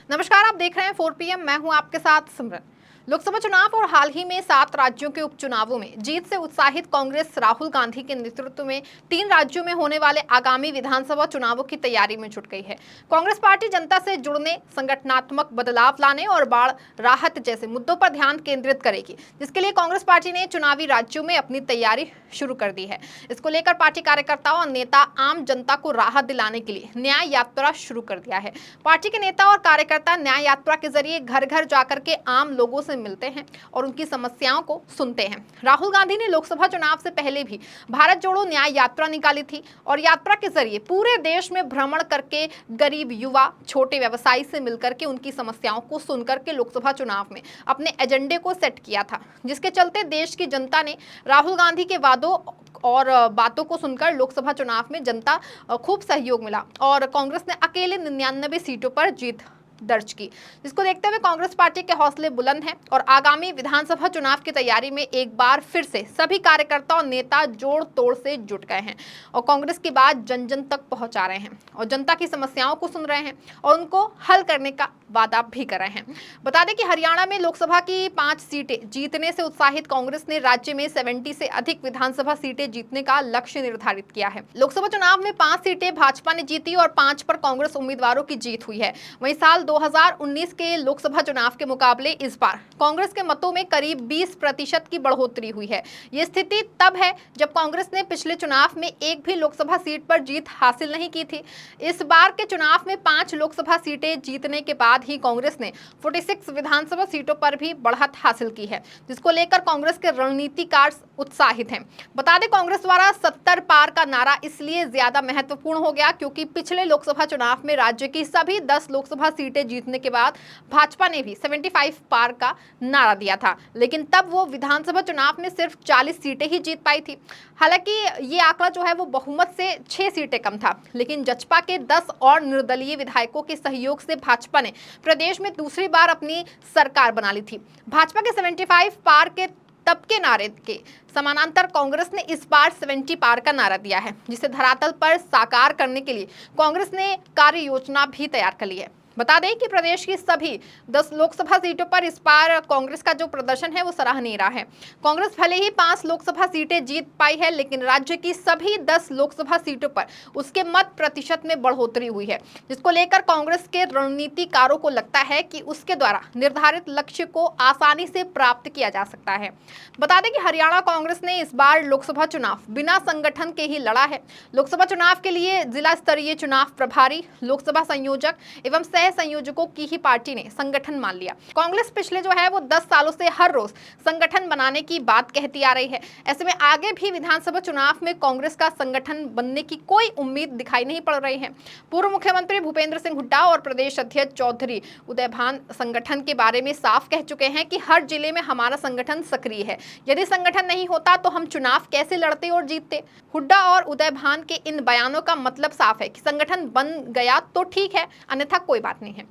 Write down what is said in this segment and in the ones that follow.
नमस्कार, आप देख रहे हैं 4 PM। मैं हूं आपके साथ सिमरन। लोकसभा चुनाव और हाल ही में 7 राज्यों के उपचुनावों में जीत से उत्साहित कांग्रेस राहुल गांधी के नेतृत्व में 3 राज्यों में होने वाले आगामी विधानसभा चुनावों की तैयारी में जुट गई है। कांग्रेस पार्टी जनता से जुड़ने, संगठनात्मक बदलाव लाने और बाढ़ राहत जैसे मुद्दों पर ध्यान केंद्रित करेगी, जिसके लिए कांग्रेस पार्टी ने चुनावी राज्यों में अपनी तैयारी शुरू कर दी है। इसको लेकर पार्टी कार्यकर्ताओं और नेता आम जनता को राहत दिलाने के लिए न्याय यात्रा शुरू कर दिया है। पार्टी के नेता और कार्यकर्ता न्याय यात्रा के जरिए घर घर जाकर के आम लोगों से मिलते हैं और उनकी समस्याओं को सुनते हैं। राहुल गांधी ने लोकसभा चुनाव से पहले भी भारत जोड़ो न्याय यात्रा निकाली थी और यात्रा के जरिए पूरे देश में भ्रमण करके गरीब युवा, छोटे व्यवसायी से मिलकर के उनकी समस्याओं को सुनकर के लोकसभा चुनाव में अपने एजेंडे को सेट किया था, जिसके चलते देश की जनता ने राहुल गांधी के वादों और बातों को सुनकर लोकसभा चुनाव में जनता खूब सहयोग मिला और कांग्रेस ने अकेले 99 सीटों पर जीत दर्ज की। जिसको देखते हुए कांग्रेस पार्टी के हौसले बुलंद हैं और आगामी विधानसभा चुनाव की तैयारी में एक बार फिर से सभी कार्यकर्ता और नेता जोड़ तोड़ से जुट गए हैं और कांग्रेस की बात जन जन तक पहुंचा रहे हैं और जनता की समस्याओं को सुन रहे हैं और उनको हल करने का वादा भी कर रहे हैं। बता दें कि हरियाणा में लोकसभा की 5 सीटें जीतने से उत्साहित कांग्रेस ने राज्य में 70 से अधिक विधानसभा सीटें जीतने का लक्ष्य निर्धारित किया है। लोकसभा चुनाव में 5 सीटें भाजपा ने जीती और 5 पर कांग्रेस उम्मीदवारों की जीत हुई है। वहीं साल 2019 के लोकसभा चुनाव के मुकाबले इस बार कांग्रेस के मतों में करीब 20% की बढ़ोतरी हुई है। ये स्थिति तब है जब कांग्रेस ने पिछले चुनाव में एक भी लोकसभा सीट पर जीत हासिल नहीं की थी। इस बार के चुनाव में 5 लोकसभा सीटें जीतने के बाद ही कांग्रेस ने 46 विधानसभा सीटों पर भी बढ़त हासिल की है, जिसको लेकर कांग्रेस के रणनीतिकार उत्साहित हैं। बता दें, कांग्रेस द्वारा 70 पार का नारा इसलिए ज्यादा महत्वपूर्ण हो गया क्योंकि पिछले लोकसभा चुनाव में राज्य की सभी 10 लोकसभा सीटें जीतने के बाद भाजपा ने भी 75 पार का नारा दिया था, लेकिन तब वो विधानसभा चुनाव में सिर्फ 40 सीटें ही जीत पाई थी। हालांकि ये आंकड़ा जो है वो बहुमत से 6 सीटें कम था, लेकिन जसपा के 10 और निर्दलीय विधायकों के सहयोग से भाजपा ने प्रदेश में दूसरी बार अपनी सरकार बना ली थी। भाजपा के 75 पार के तब के नारे के समानांतर कांग्रेस ने इस बार 70 पार का नारा दिया है, जिसे धरातल पर साकार करने के लिए कांग्रेस ने कार्य योजना भी तैयार कर ली है। बता दें कि प्रदेश की सभी 10 लोकसभा सीटों पर इस बार कांग्रेस का जो प्रदर्शन है वो सराहनीय रहा है। कांग्रेस भले ही 5 लोकसभा सीटें जीत पाई है, लेकिन राज्य की सभी 10 लोकसभा सीटों पर उसके मत प्रतिशत में बढ़ोतरी हुई है, जिसको लेकर कांग्रेस के रणनीतिकारों को लगता है कि उसके द्वारा निर्धारित लक्ष्य को आसानी से प्राप्त किया जा सकता है। बता दें कि हरियाणा कांग्रेस ने इस बार लोकसभा चुनाव बिना संगठन के ही लड़ा है। लोकसभा चुनाव के लिए जिला स्तरीय चुनाव प्रभारी, लोकसभा संयोजक एवं संयोजकों की ही पार्टी ने संगठन मान लिया। कांग्रेस पिछले जो है वो 10 सालों से हर रोज संगठन बनाने की बात कहती आ रही है। ऐसे में आगे भी विधानसभा चुनाव में कांग्रेस का संगठन बनने की कोई उम्मीद दिखाई नहीं पड़ रही है। पूर्व मुख्यमंत्री भूपेंद्र सिंह हुड्डा और प्रदेश अध्यक्ष चौधरी उदय भान संगठन के बारे में साफ कह चुके हैं कि हर जिले में हमारा संगठन सक्रिय है। यदि संगठन नहीं होता तो हम चुनाव कैसे लड़ते और जीतते। हुड्डा और उदय भान के इन बयानों का मतलब साफ है कि संगठन बन गया तो ठीक है, अन्यथा कोई बात नहीं है।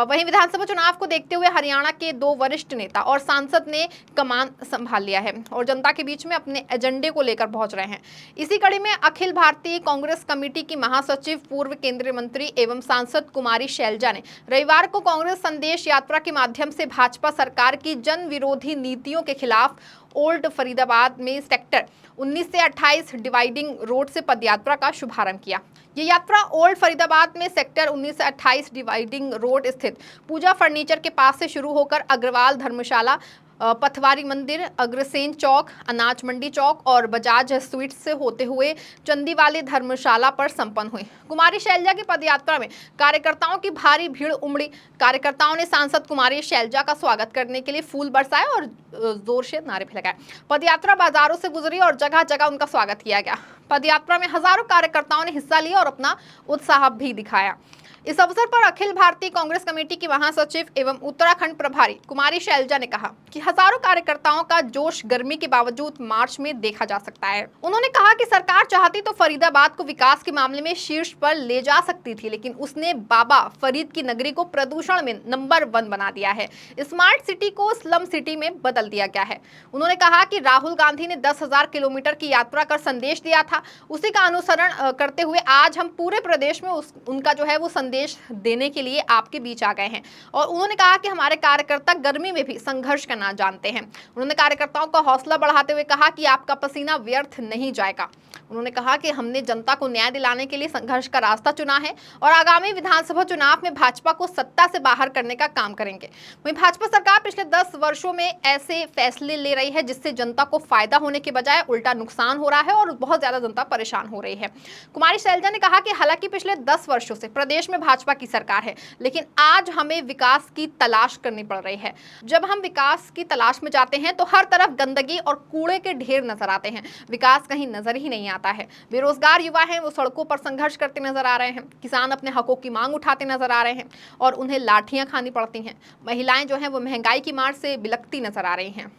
वहीं विधानसभा चुनाव को देखते हुए हरियाणा के 2 वरिष्ठ नेता और सांसद ने कमान संभाल लिया है और जनता के बीच में अपने एजेंडे को लेकर पहुंच रहे हैं। इसी कड़ी में अखिल भारतीय कांग्रेस कमेटी की महासचिव, पूर्व केंद्रीय मंत्री एवं सांसद कुमारी शैलजा ने रविवार को कांग्रेस संदेश यात्रा के माध्यम से भाजपा सरकार की जन विरोधी नीतियों के खिलाफ ओल्ड फरीदाबाद में सेक्टर 19 से 28 डिवाइडिंग रोड से पदयात्रा का शुभारंभ किया। ये यात्रा ओल्ड फरीदाबाद में सेक्टर 19 से 28 डिवाइडिंग रोड स्थित पूजा फर्नीचर के पास से शुरू होकर अग्रवाल धर्मशाला, पथवारी मंदिर, अग्रसेन चौक, अनाज मंडी चौक और बजाज स्वीट्स से होते हुए चंदीवाली धर्मशाला पर संपन्न हुई। कुमारी शैलजा की पदयात्रा में कार्यकर्ताओं की भारी भीड़ उमड़ी। कार्यकर्ताओं ने सांसद कुमारी शैलजा का स्वागत करने के लिए फूल बरसाए और जोर से नारे भी लगाए। पदयात्रा बाजारों से गुजरी और जगह जगह उनका स्वागत किया गया। पदयात्रा में हजारों कार्यकर्ताओं ने हिस्सा लिया और अपना उत्साह भी दिखाया। इस अवसर पर अखिल भारतीय कांग्रेस कमेटी की महासचिव एवं उत्तराखंड प्रभारी कुमारी शैलजा ने कहा कि हजारों कार्यकर्ताओं का जोश गर्मी के बावजूद मार्च में देखा जा सकता है। उन्होंने कहा कि सरकार चाहती तो फरीदाबाद को विकास के मामले में शीर्ष पर ले जा सकती थी, लेकिन उसने बाबा फरीद की नगरी को प्रदूषण में नंबर 1 बना दिया है। स्मार्ट सिटी को स्लम सिटी में बदल दिया गया है। उन्होंने कहा कि राहुल गांधी ने 10,000 किलोमीटर की यात्रा कर संदेश दिया था, उसी का अनुसरण करते हुए आज हम पूरे प्रदेश में उनका जो है वो संदेश संदेश देने के लिए आपके बीच आ गए हैं। और उन्होंने कहा कि हमारे कार्यकर्ता गर्मी में भी संघर्ष करना जानते हैं। उन्होंने कार्यकर्ताओं का हौसला बढ़ाते हुए कहा कि आपका पसीना व्यर्थ नहीं जाएगा। उन्होंने कहा कि हमने जनता को न्याय दिलाने के लिए संघर्ष का रास्ता चुना है और आगामी विधानसभा चुनाव में भाजपा को सत्ता से बाहर करने का काम करेंगे। वहीं भाजपा सरकार पिछले 10 वर्षों में ऐसे फैसले ले रही है जिससे जनता को फायदा होने के बजाय उल्टा नुकसान हो रहा है और बहुत ज्यादा जनता परेशान हो रही है। कुमारी शैलजा ने कहा कि हालांकि पिछले 10 वर्षों से प्रदेश में भाजपा की सरकार है, लेकिन आज हमें विकास की तलाश करनी पड़ रही है। जब हम विकास की तलाश में जाते हैं तो हर तरफ गंदगी और कूड़े के ढेर नजर आते हैं, विकास कहीं नजर ही नहीं आता है। बेरोजगार युवा हैं, वो सड़कों पर संघर्ष करते नजर आ रहे हैं। किसान अपने हकों की मांग उठाते नजर आ रहे हैं और उन्हें लाठियां खानी पड़ती हैं। महिलाएं जो हैं वो महंगाई की मार से बिलखती नजर आ रही हैं।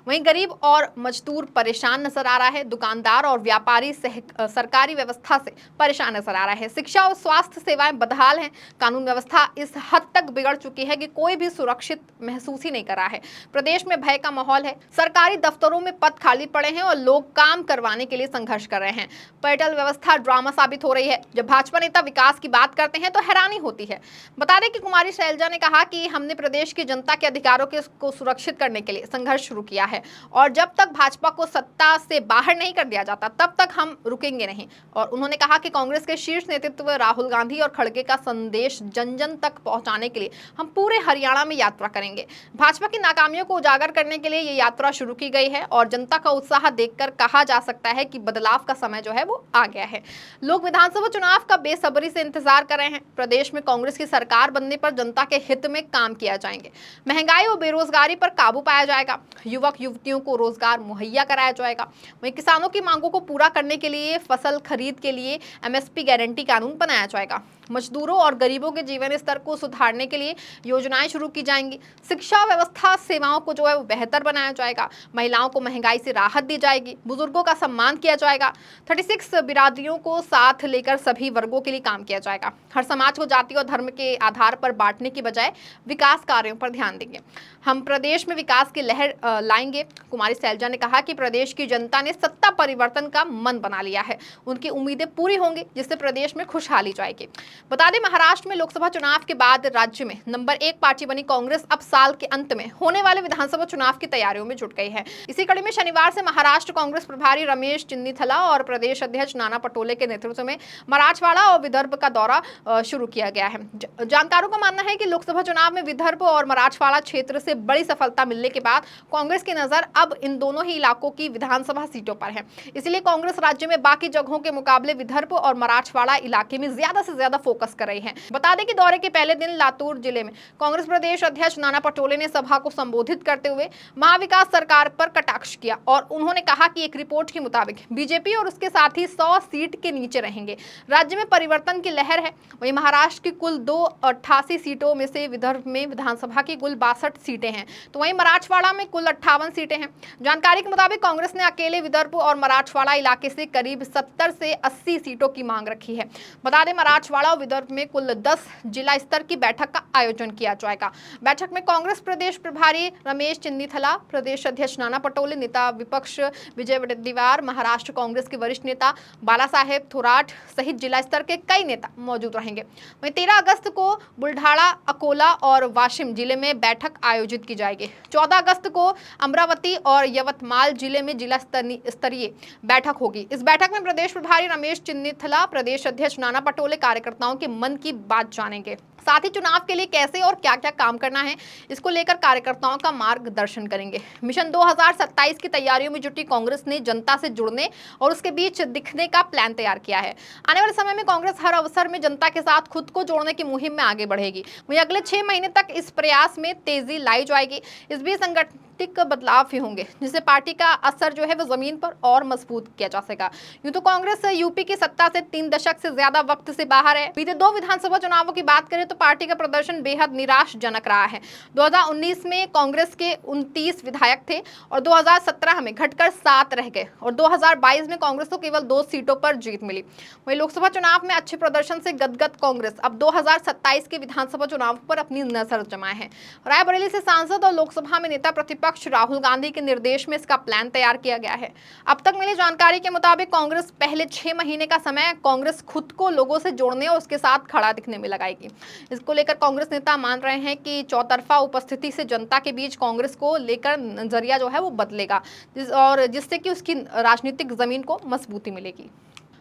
वहीं गरीब और मजदूर परेशान नजर आ रहा है। दुकानदार और व्यापारी सरकारी व्यवस्था से परेशान नजर आ रहा है। शिक्षा और स्वास्थ्य सेवाएं बदहाल हैं। कानून व्यवस्था इस हद तक बिगड़ चुकी है कि कोई भी सुरक्षित महसूस ही नहीं कर रहा है। प्रदेश में भय का माहौल है। सरकारी दफ्तरों में पद खाली पड़े हैं और लोग काम करवाने के लिए संघर्ष कर रहे हैं। पर्यटन व्यवस्था ड्रामा साबित हो रही है। जब भाजपा नेता विकास की बात करते हैं तो हैरानी होती है। बता दें कि कुमारी शैलजा ने कहा कि हमने प्रदेश की जनता के अधिकारों को सुरक्षित करने के लिए संघर्ष शुरू किया है और जब तक भाजपा को सत्ता से बाहर नहीं कर दिया जाता तब तक हम रुकेंगे नहीं। और उन्होंने कहा कि कांग्रेस के शीर्ष नेतृत्व राहुल गांधी और खड़गे का संदेश जन जन तक पहुंचाने के लिए हम पूरे हरियाणा में यात्रा करेंगे। भाजपा की नाकामियों को उजागर करने के लिए ये यात्रा शुरू की गई है और जनता का उत्साह देखकर कहा जा सकता है कि बदलाव का समय जो है वो आ गया है। लोग विधानसभा चुनाव का बेसब्री से इंतजार कर रहे हैं। प्रदेश में कांग्रेस की सरकार बनने पर जनता के हित में काम किया जाएंगे। महंगाई और बेरोजगारी पर काबू पाया जाएगा। युवक युवतियों को रोजगार मुहैया कराया जाएगा। वहीं किसानों की मांगों को पूरा करने के लिए फसल खरीद के लिए एमएसपी गारंटी कानून बनाया जाएगा। मजदूरों और गरीबों के जीवन स्तर को सुधारने के लिए योजनाएं शुरू की जाएंगी। शिक्षा व्यवस्था सेवाओं को जो है वो बेहतर बनाया जाएगा। महिलाओं को महंगाई से राहत दी जाएगी। बुजुर्गों का सम्मान किया जाएगा। 36 बिरादरियों को साथ लेकर सभी वर्गों के लिए काम किया जाएगा। हर समाज को जाति और धर्म के आधार पर बांटने की बजाय विकास कार्यों पर ध्यान देंगे। हम प्रदेश में विकास की लहर लाएंगे। कुमारी शैलजा ने कहा कि प्रदेश की जनता ने सत्ता परिवर्तन का मन बना लिया है। उनकी उम्मीदें पूरी होंगी जिससे प्रदेश में खुशहाली जाएगी। बता दें, महाराष्ट्र में लोकसभा चुनाव के बाद राज्य में नंबर 1 पार्टी बनी कांग्रेस अब साल के अंत में होने वाले विधानसभा चुनाव की तैयारियों में जुट गई है। इसी कड़ी में शनिवार से महाराष्ट्र कांग्रेस प्रभारी रमेश चिन्नीथला और प्रदेश अध्यक्ष नाना पटोले के नेतृत्व में मराठवाड़ा और विदर्भ का दौरा शुरू किया गया है। जानकारों का मानना है कि लोकसभा चुनाव में विदर्भ और मराठवाड़ा क्षेत्र से बड़ी सफलता मिलने के बाद कांग्रेस की नजर अब इन दोनों ही इलाकों की विधानसभा सीटों पर है। इसलिए कांग्रेस राज्य में बाकी जगहों के मुकाबले विदर्भ और मराठवाड़ा इलाके में ज्यादा से ज्यादा फोकस कर रही है। बता दें कि दौरे के पहले दिन लातूर जिले में कांग्रेस प्रदेश अध्यक्ष नाना पटोले ने सभा को संबोधित करते हुए महाविकास सरकार पर कटाक्ष किया और उन्होंने कहा कि एक रिपोर्ट के मुताबिक बीजेपी और उसके साथी 100 सीट के नीचे रहेंगे। राज्य में परिवर्तन की लहर है। वहीं महाराष्ट्र की कुल 288 सीटों में से विदर्भ में विधानसभा की कुल 62 सीटें हैं, तो वहीं मराठवाड़ा में कुल 58 सीटें हैं। जानकारी के मुताबिक कांग्रेस ने अकेले विदर्भ और मराठवाड़ा इलाके से करीब 70 से 80 सीटों की मांग रखी है। बता दें, मराठवाड़ा और विदर्भ में कुल 10 जिला स्तर की बैठक का आयोजन किया जाएगा। बैठक में कांग्रेस प्रदेश प्रभारी रमेश चिन्नीथला, प्रदेश अध्यक्ष नाना पटोले, नेता विपक्ष विजय वडेट्टीवार, महाराष्ट्र कांग्रेस के वरिष्ठ नेता बाला साहेब थोराट सहित जिला स्तर के कई नेता मौजूद रहेंगे। वहीं 13 अगस्त को बुल्ढाना, अकोला और वाशिम जिले में बैठक आयोजित की जाएगी। 14 अगस्त को अमरावती और यवतमाल जिले में जिला स्तरीय बैठक होगी। इस बैठक में प्रदेश प्रभारी रमेश चिन्नीथला, प्रदेश अध्यक्ष नाना पटोले कार्यकर्ताओं के मन की बात जानेंगे। साथ ही चुनाव के लिए कैसे और क्या क्या काम करना है इसको लेकर कार्यकर्ताओं का मार्गदर्शन करेंगे। मिशन 2027 की तैयारियों में जुटी कांग्रेस ने जनता से जुड़ने और उसके बीच दिखने का प्लान तैयार किया है। आने वाले समय में कांग्रेस हर अवसर में जनता के साथ खुद को जोड़ने की मुहिम में आगे बढ़ेगी। वहीं अगले 6 महीने तक इस प्रयास में तेजी लाई जाएगी। इस बीच संगठनिक बदलाव भी होंगे जिससे पार्टी का असर जो है वो जमीन पर और मजबूत किया जा सकेगा। यूं तो कांग्रेस यूपी की सत्ता से 3 दशक से ज्यादा वक्त से बाहर है। बीते 2 विधानसभा चुनावों की बात करें तो पार्टी का प्रदर्शन बेहद निराशजनक रहा है। 2019 में कांग्रेस के 29 विधायक थे और 2017 में घटकर 7 रह गए और 2022 में कांग्रेस को केवल 2 सीटों पर जीत मिली। वहीं लोकसभा चुनाव में अच्छे प्रदर्शन से गदगद कांग्रेस अब 2027 के विधानसभा चुनाव पर अपनी नजर जमाए है। रायबरेली से सांसद और लोकसभा में नेता प्रतिपक्ष राहुल गांधी के निर्देश में इसका प्लान तैयार किया गया है। अब तक मिली जानकारी के मुताबिक कांग्रेस पहले 6 महीने का समय कांग्रेस खुद को लोगों से जोड़ने और उसके साथ खड़ा दिखने में लगाएगी। इसको लेकर कांग्रेस नेता मान रहे हैं कि चौतरफा उपस्थिति से जनता के बीच कांग्रेस को लेकर नजरिया जो है वो बदलेगा, जिससे कि उसकी राजनीतिक जमीन को मजबूती मिलेगी।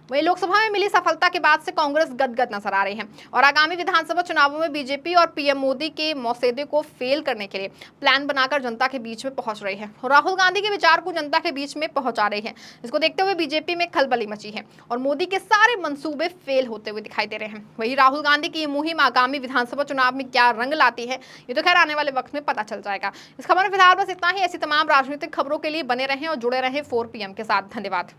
वहीं लोकसभा में मिली सफलता के बाद से कांग्रेस गदगद नजर आ रही है और आगामी विधानसभा चुनावों में बीजेपी और पीएम मोदी के मसौदे को फेल करने के लिए प्लान बनाकर जनता के बीच में पहुंच रही है और राहुल गांधी के विचार को जनता के बीच में पहुंचा रही है। इसको देखते हुए बीजेपी में खलबली मची है और मोदी के सारे मंसूबे फेल होते हुए दिखाई दे रहे हैं। वहीं राहुल गांधी की ये मुहिम आगामी विधानसभा चुनाव में क्या रंग लाती है, ये तो खैर आने वाले वक्त में पता चल जाएगा। इस खबर में फिलहाल बस इतना ही। ऐसी तमाम राजनीतिक खबरों के लिए बने रहें और जुड़े रहें 4PM के साथ। धन्यवाद।